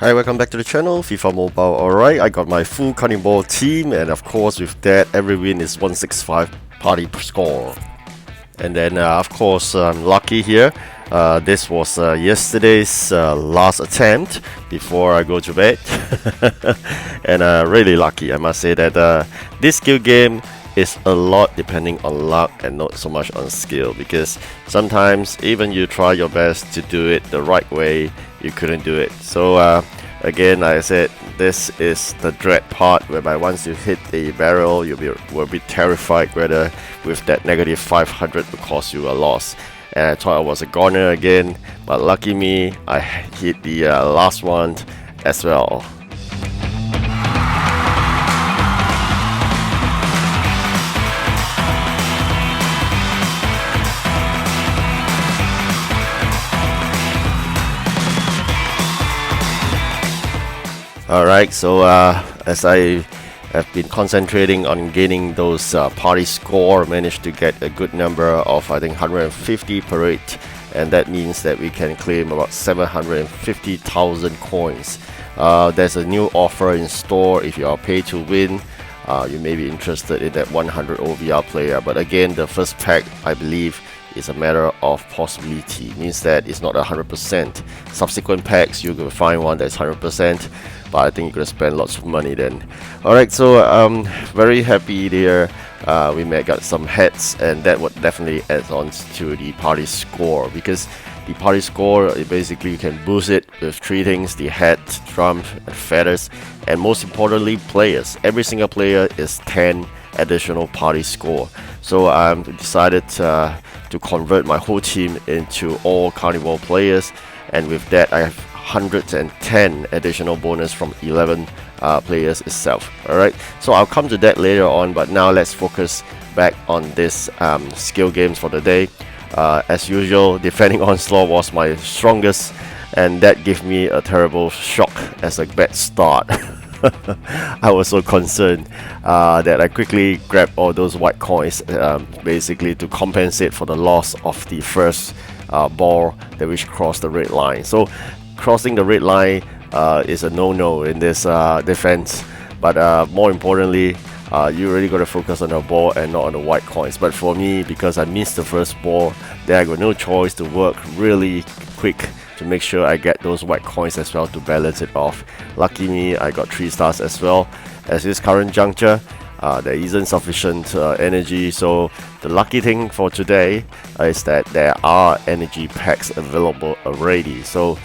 Hi, welcome back to the channel, FIFA Mobile. Alright, I got my full Carniball team, and of course with that, every win is 165 party score. And then of course I'm lucky here. This was yesterday's last attempt before I go to bed. And really lucky, I must say that this skill game is a lot depending on luck and not so much on skill, because sometimes even you try your best to do it the right way, you couldn't do it. So again, like I said, this is the dread part, whereby once you hit the barrel, will be terrified whether with that negative 500 will cause you a loss. And I thought I was a goner again, but lucky me, I hit the last one as well. Alright, so as I have been concentrating on gaining those party score, managed to get a good number of, I think, 150 per rate, and that means that we can claim about 750,000 coins. There's a new offer in store. If you are pay to win, you may be interested in that 100 OVR player, but again, the first pack, I believe, is a matter of possibility. It means that it's not 100%. Subsequent packs, you will find one that's 100%, but I think you're gonna spend lots of money then. Alright, so very happy there. We may got some heads, and that would definitely add on to the party score, because the party score, basically you can boost it with three things: the head, drum, and feathers, and most importantly, players. Every single player is 10 additional party score. So I decided to convert my whole team into all Carnivore players, and with that I have 110 additional bonus from 11 players itself. Alright, so I'll come to that later on, but now let's focus back on this skill games for the day. As usual, defending onslaught was my strongest, and that gave me a terrible shock as a bad start. I was so concerned that I quickly grabbed all those white coins, basically to compensate for the loss of the first ball that which crossed the red line. So crossing the red line is a no-no in this defense, but more importantly, you really got to focus on the ball and not on the white coins. But for me, because I missed the first ball, then I got no choice to work really quick to make sure I get those white coins as well to balance it off. Lucky me, I got 3 stars as well. At this current juncture, there isn't sufficient energy, so the lucky thing for today is that there are energy packs available already. So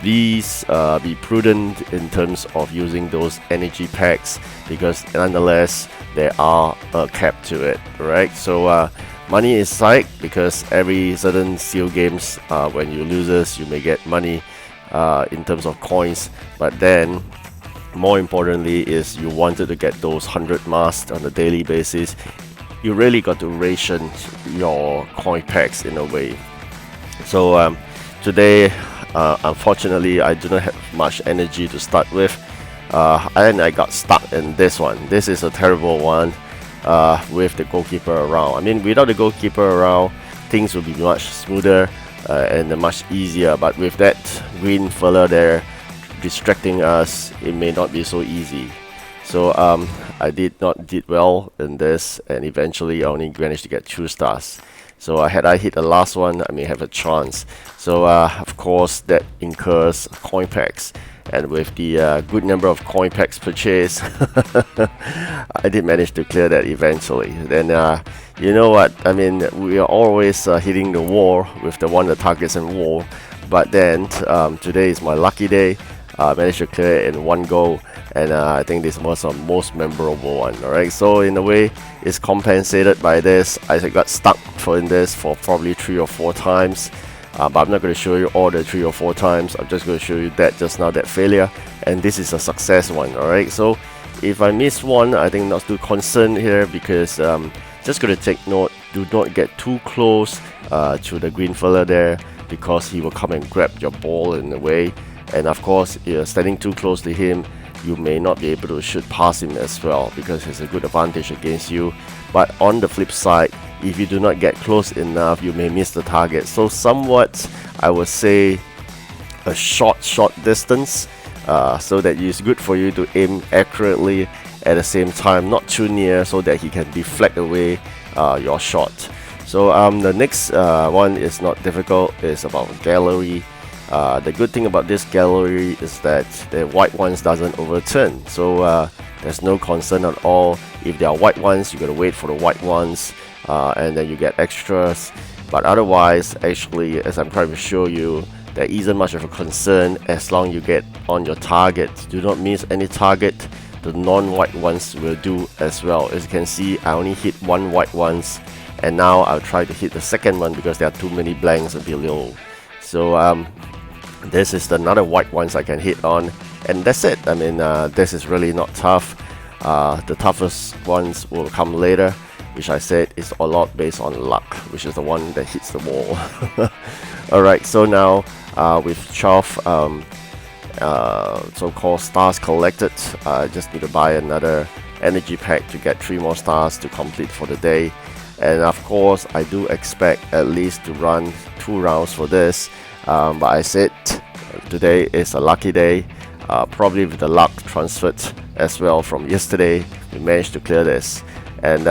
please be prudent in terms of using those energy packs, because nonetheless there are a cap to it, right? So money is tight, because every certain skill games, when you loses, you may get money in terms of coins, but then more importantly is you wanted to get those 100 masks on a daily basis. You really got to ration your coin packs in a way. So today, unfortunately, I do not have much energy to start with, and I got stuck in this one. This is a terrible one with the goalkeeper around. I mean, without the goalkeeper around, things will be much smoother and much easier, but with that green fella there distracting us, it may not be so easy. So I did well in this, and eventually I only managed to get 2 stars. So had I hit the last one, I may have a chance. So of course that incurs coin packs, and with the good number of coin packs purchased, I did manage to clear that eventually. Then you know what, I mean, we are always hitting the wall with the one that targets in wall, but then today is my lucky day. I managed to clear it in one go, and I think this was the most memorable one. Alright, so in a way it's compensated by this. I got stuck in this for probably 3 or 4 times, but I'm not going to show you all the 3 or 4 times. I'm just going to show you that just now, that failure, and this is a success one. Alright, so if I miss one, I think not too concerned here, because just going to take note, do not get too close to the green fella there, because he will come and grab your ball in a way. And of course, if you're standing too close to him, you may not be able to shoot past him as well, because it's a good advantage against you. But on the flip side, if you do not get close enough, you may miss the target. So somewhat, I would say, a short distance so that it's good for you to aim accurately at the same time, not too near, so that he can deflect away your shot. So the next one is not difficult. It's about gallery. The good thing about this gallery is that the white ones doesn't overturn, so there's no concern at all. If there are white ones, you gotta wait for the white ones, and then you get extras. But otherwise, actually, as I'm trying to show you, there isn't much of a concern as long you get on your target. Do not miss any target. The non-white ones will do as well. As you can see, I only hit one white ones, and now I'll try to hit the second one because there are too many blanks below. So this is another white ones I can hit on, and that's it. I mean, this is really not tough. The toughest ones will come later, which I said is a lot based on luck, which is the one that hits the wall. Alright, so now with 12 so-called stars collected, I just need to buy another energy pack to get 3 more stars to complete for the day. And of course, I do expect at least to run 2 rounds for this, but I said today is a lucky day. Probably with the luck transferred as well from yesterday, we managed to clear this. And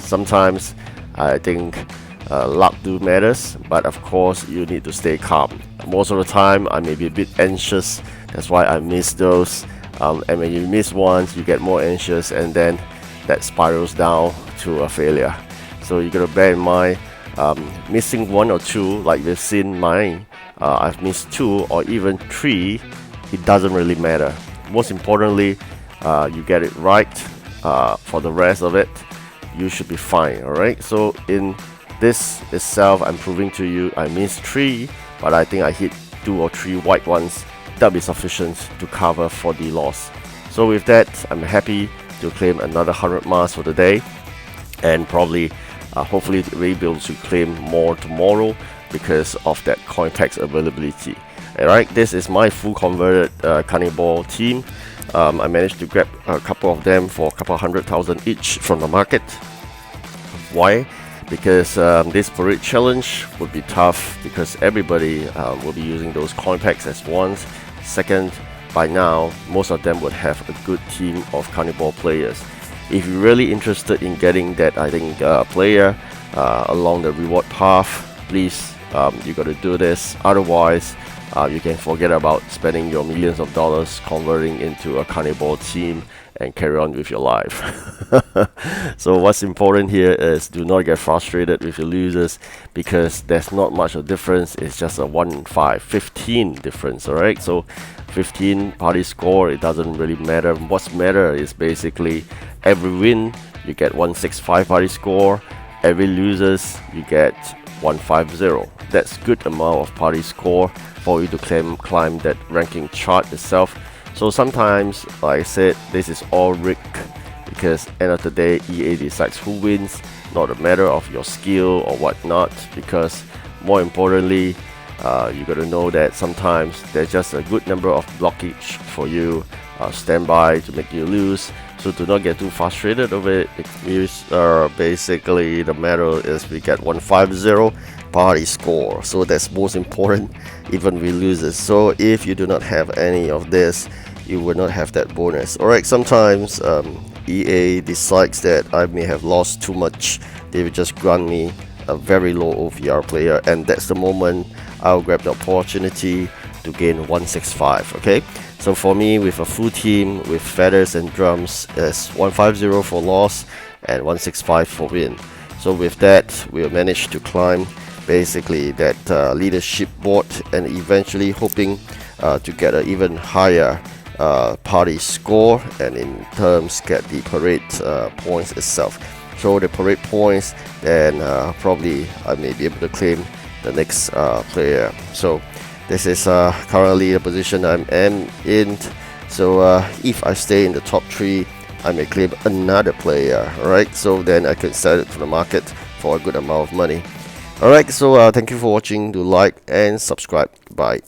sometimes I think luck do matters, but of course you need to stay calm. Most of the time I may be a bit anxious, that's why I miss those, and when you miss ones you get more anxious, and then that spirals down to a failure. So you gotta bear in mind, missing 1 or 2, like we've seen mine, I've missed 2 or even 3, it doesn't really matter. Most importantly, you get it right. For the rest of it, you should be fine. Alright, so in this itself, I'm proving to you I missed 3, but I think I hit 2 or 3 white ones. That'll be sufficient to cover for the loss. So with that, I'm happy to claim another 100 miles for the day, and probably hopefully we'll be able to claim more tomorrow because of that coin packs availability. Alright, this is my full converted Carniball team. I managed to grab a couple of them for a couple 100,000 each from the market. Why? Because this parade challenge would be tough because everybody will be using those coin packs as ones. Second, by now most of them would have a good team of Carniball players. If you're really interested in getting that, I think player along the reward path, please you got to do this. Otherwise, you can forget about spending your millions of dollars converting into a Carniball team and carry on with your life. So what's important here is do not get frustrated with your losers, because there's not much of a difference. It's just a 15 difference. Alright, so 15 party score, it doesn't really matter. What's matter is basically every win you get 165 party score, every losers you get 150. That's good amount of party score for you to climb that ranking chart itself. So sometimes, like I said, this is all rigged, because end of the day EA decides who wins, not a matter of your skill or whatnot. Because more importantly, you gotta know that sometimes there's just a good number of blockage for you standby to make you lose. So do not get too frustrated over it. Basically the matter is we get 150 party score, so that's most important even we loses. So if you do not have any of this, you will not have that bonus. Alright, sometimes EA decides that I may have lost too much, they will just grant me a very low OVR player, and that's the moment I'll grab the opportunity to gain 165. Okay, so for me, with a full team with feathers and drums, it's 150 for loss and 165 for win. So with that, we'll manage to climb basically that leadership board, and eventually hoping to get an even higher party score, and in terms get the parade points itself. So the parade points, then probably I may be able to claim the next player. So this is currently the position I'm in. So if I stay in the top 3, I may claim another player. Alright, so then I can sell it to the market for a good amount of money. Alright, so thank you for watching. Do like and subscribe. Bye.